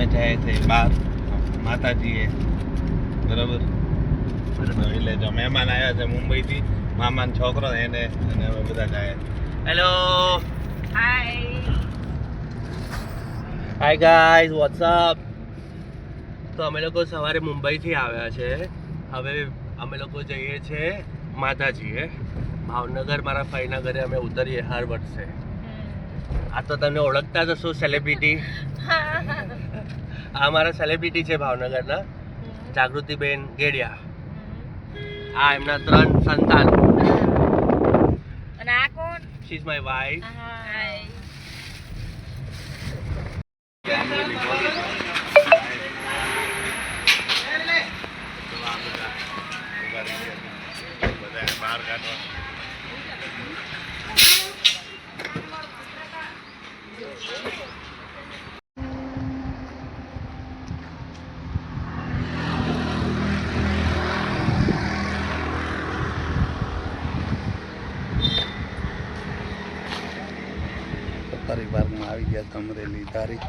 અમે જાય છે બહાર માતાજીએ, બરાબર. એટલે જો મહેમાન આવ્યા છે મુંબઈથી, મામાનો છોકરો એને, અને અમે બધા જાય. Hello, hi guys, what's up. તો અમે લોકો સવારે મુંબઈથી આવ્યા છે. હવે અમે લોકો જઈએ છીએ માતાજીએ ભાવનગર. મારા ફઈના ઘરે અમે ઉતરીએ હર વર્ષે. આ તો તમને ઓળખતા જ હશો, સેલિબ્રિટી. આ મારા સેલિબ્રિટી છે ભાવનગરના, જાગૃતિબેન ગેડિયા. આ એમના 3 સંતાન. અને આ કોણ? She is my wife. બહાર કાઢવા પરિવારમાં આવી ગયા અમરેલી ધારી.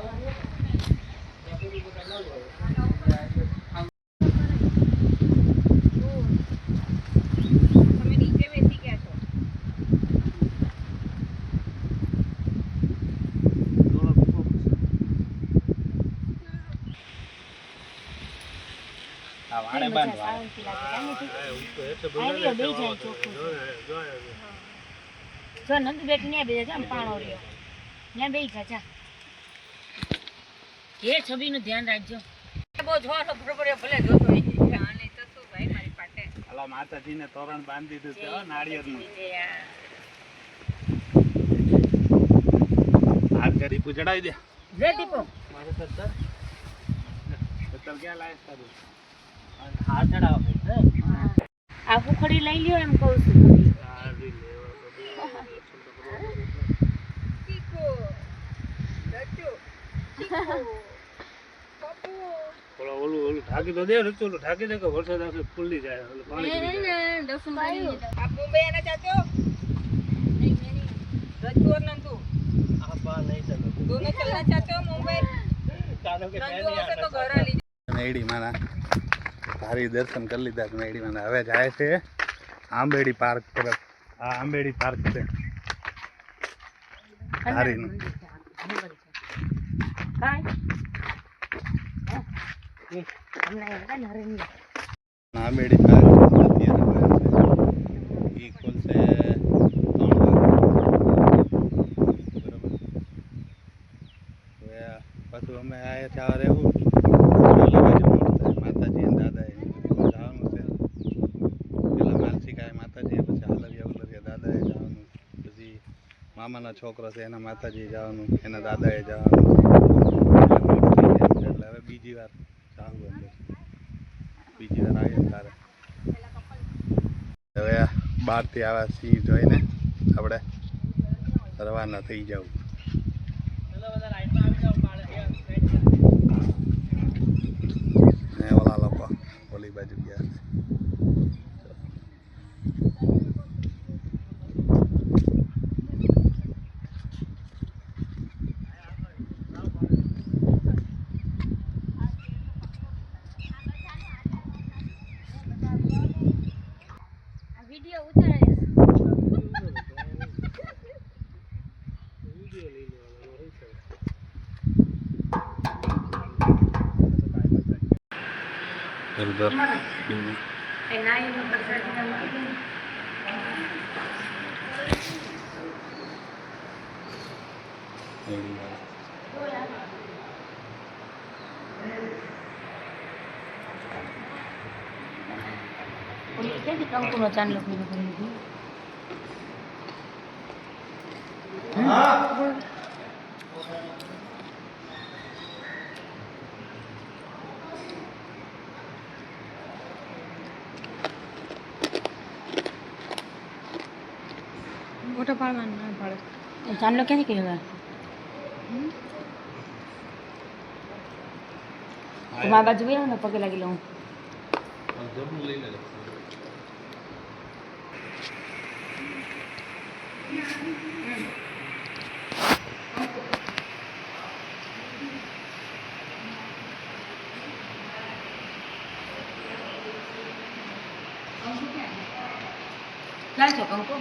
જો નંદ બેઠી ને બે જા પાણો રહ્યો ને બે જા એ છબી નું ધ્યાન રાખજો. બહુ જોવાનો બરોબર ભલે જોતો આને તો શું ભાઈ મારી પાટે અલા માતાજીને તોરણ બાંધી દીધું છે નાળિયેરનું. હાથ કે દીપુ ચડાવી દે. જે દીપો મારે સત્તર ક્યાં લાયક કરું હાથ ચડાવો. આ ફુખડી લઈ લ્યો એમ કહું છું. ઓલું ઢાંકી તો દે, ઓલું ઢાંકી દે કે વરસાદ આવશે ફૂલી જાય પાણી. आप मुंबई आना चाहते हो? नहीं नहीं रज्जू और नंदू आप नहीं चलो, दोनों चलना चाहते हो मुंबई? चालो के नंदू से तो घर आ लीजिए. મેડી માના ભારી દર્શન કરી લીધા. મેડી માના હવે જાય છે આંબેડી પાર્ક તરફ. આ આંબેડી પાર્ક છે ધારીનું. આંબેડી પાર્ક અત્યારે એ ખોલશે 3 વાગે, બરાબર. હવે પાછું અમે આવ્યા છે રહેવું માતાજી અને દાદા જવાનું છે. પેલા માલસિકાએ માતાજી, પછી હાલરિયા દાદાએ જવાનું, પછી મામાના છોકરો છે એના માતાજી જવાનું, એના દાદાએ જવાનું. એટલે હવે બીજી વાર જાવું અંદર, બીજી વાર આવીએ તારે. હવે બહારથી આવા સિંહ જોઈને આપણે રવાના થઈ જવું. ઓલા લોકો ઓલી બાજુ ગયા છે. વિડિયો ઉતારે ક્યાંથી કંકુનો ચાંદલો પૂરો કરી દીધો. ફોટો પાડવાનો ના પાડે. ચાંદલો ક્યાંથી કર્યો? મારા બાજુ ગયા ને પગે લાગી લઉં. ક્યાં છે કંકુ?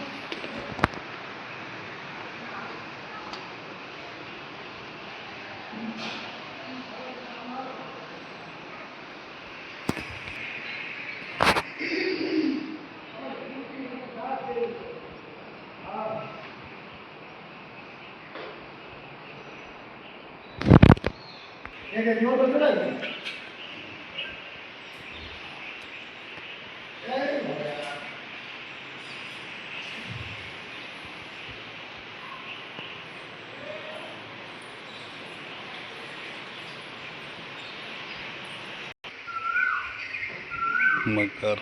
મગર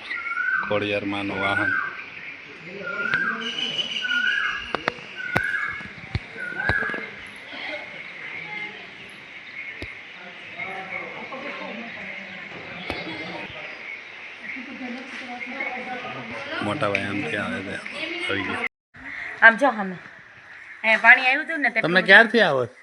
ખોડિયારમાંનું વાહન. મોટા ભાઈ આમથી આવે છે, આવી ગયા. આમ જો અમે અહીંયા પાણી આવ્યું હતું ને તમને ક્યારથી આવો છો?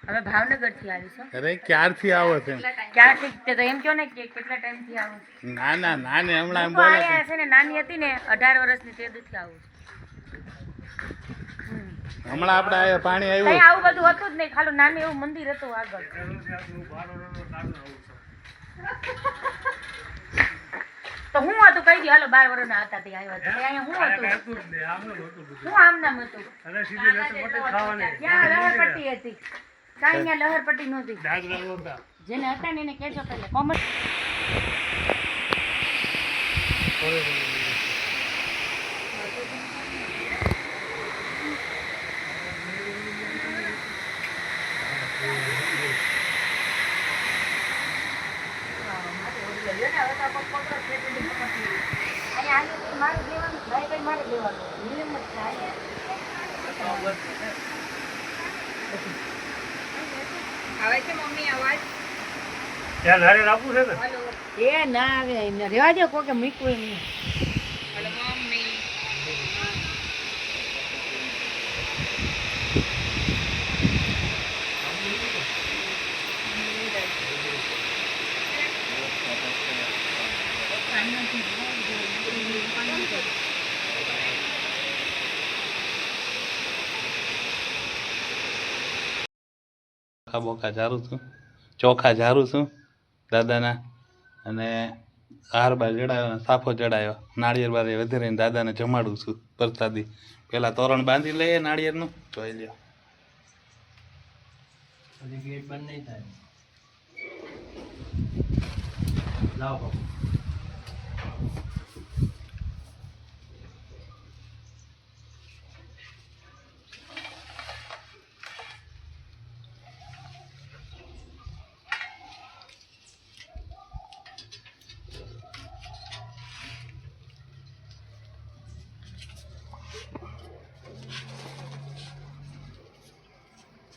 અમે ભાવનગરથી આવીશું. અરે ક્યારથી આવો છો? ક્યારથી તે તો એમ કહો ને કે કેટલા ટાઈમથી આવું? ના ના નાને હમણાં એમ હું બોલે અહીંયા છે ને નાની હતી ને 18 વર્ષની તે દૂધથી આવું છું. હમણાં આપણે આ પાણી કઈ આવ્યું. આવું બધું હતું જ નહીં, ખાલી નાનું એવું મંદિર હતું આગળ. તો હું હતું કહી દઉં, હાલો 12 વર્ષના હતા તે આવ્યા હતા. અહીંયા હું હતું, હું આમ નામ હતું. ત્યાં લહરપટ્ટી હતી, કાંઈ અહીંયા લહરપટ્ટી નહોતી. જેને હતા ને એને કહેજો પહેલા કોમર્સ. આવે છે મમ્મી અવાજ? ત્યાં નારે રાખવું છે ને? એ ના આવે, એમને રેવા દો, કોકે મૂકવું એમને. બોકા જારું છું, ચોખા જારું છું દાદાના, અને હારબા જડાયો, સાફો જડાયો, નાળિયેર બારી વધારીને દાદાને જમાડું છું પ્રસાદી. પેલા તોરણ બાંધી લઈએ નાળિયેરનું, જોઈ લ્યો. ગેટ બંધ નહીં થાય. લાવો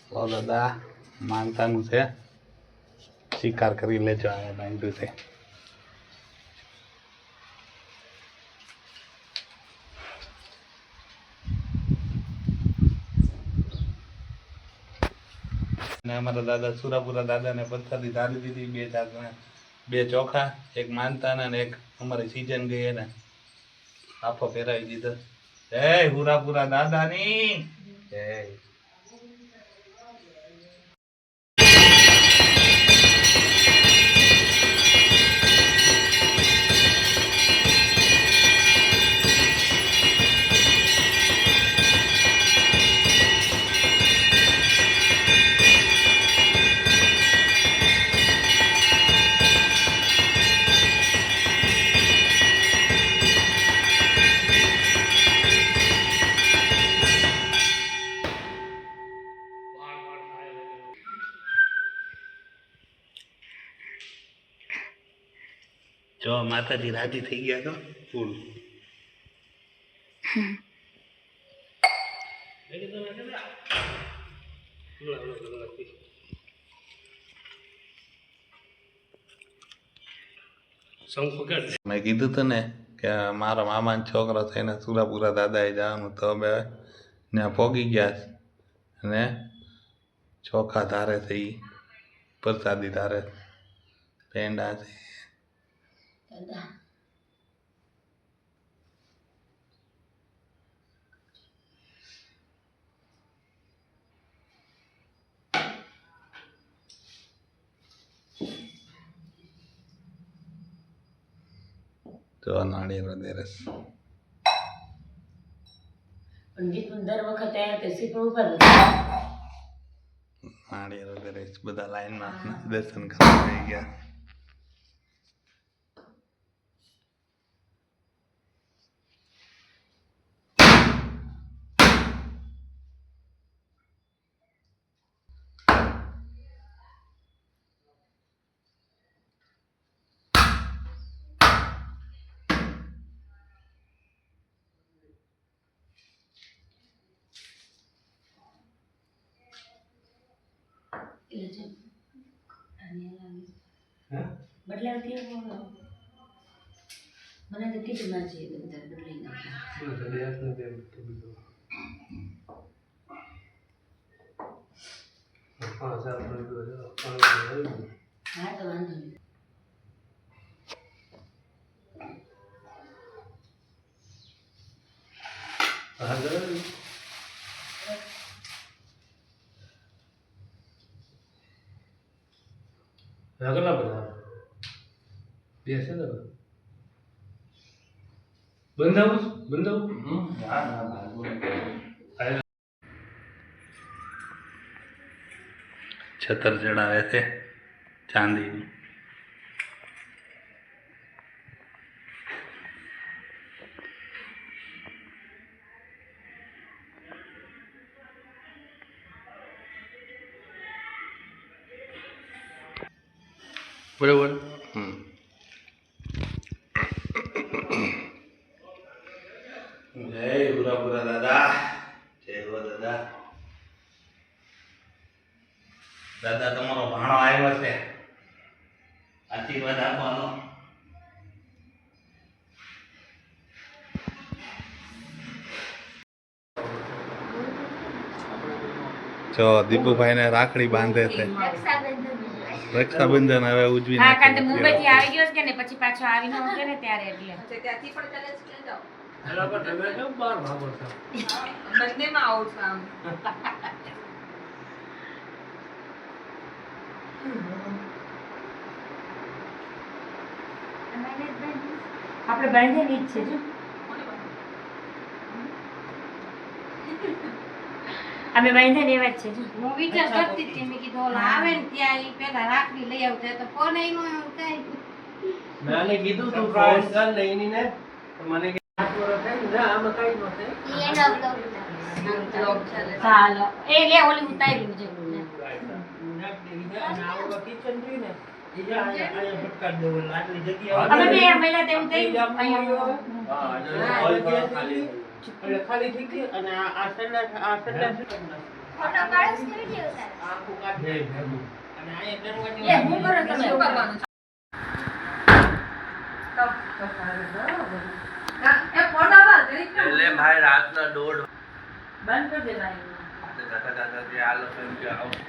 તો દાદા માનતાનું છે, શિકાર કરી લેજો. આ બાંધ્યું છે. અને અમારા દાદા સુરાપુરા દાદાને પ્રસાદી ધારી દીધી, 2 જાતના, 2 ચોખા, એક માનતાના ને એક અમારી સીઝન ગઈ એને આફો ફેરાવી દીધો. જય હુરાપુરા દાદાની જય. જો માતાજી રાજી થઈ ગયા તો ફૂલ. મેં કીધું તું ને કે મારા મામાનો છોકરો થઈને સુરાપુરા દાદાએ જવાનું, તો હવે ત્યાં પોગી ગયા છે અને ચોખા ધારે છે, ઈ પ્રસાદી ધારે, પેંડા છે. જો નાળિયેર દેરસ પણ જીતનું દર વખતે આવ્યા તે સીટ ઉપર નાળિયેર દેરસ બધા લાઈનમાં દર્શન કરવા થઈ ગયા. બદલાવતી મને તો કીધું ના છે બદલાઈ હા તો વાંધો નહીં. કેટલા બધા બે છે ને બંધાવું છતર ચડાવે છે ચાંદીની. બરોબર. જય પુરા દાદા, જય હો દાદા. દાદા તમારો ભાણો આવ્યો છે, આશીર્વાદ આપવાનો. જો દીપુભાઈ ને રાખડી બાંધે છે. રક્ષાબંધન હવે ઉજવી હા, કારણ કે મુંબઈ થી આવી ગયો છે ને પછી પાછો આવી ન હતો ને ત્યારે એટલે ત્યાંથી પણ ચાલે છે કે જાઓ બાર ભાગો છો બંનેમાં આવું છું આમ આપણે બાંધેલી જ છે જો અમે બાંધેલી એવા જ છે જો. હું વિચાર કરતી હતી મેં કીધું ઓલા આવે ને ત્યાં ઈ પેલા રાખડી લઈ આવતા તો ફોન ય નો કઈ મેં કીધું તું ફોન કર લઈને ને તો મને કે બ્લોગ ચાલે છે. ચાલો એ લે ઓલી ઉતાર્યું છે અમે બે મહિલા તેવું થઈ અહીંયા ખાલી થઈ ગઈ અને આ સંડા ફોટો પાડીશ કે વિડિયો ઉતારે એ હું કરો તમે શું કરવાનું છે? એ ફોટો પાડ દે એટલે ભાઈ રાતના 1:30 બંધ કરી દેવાય દાદા જે આ લોકો એમ કે આવું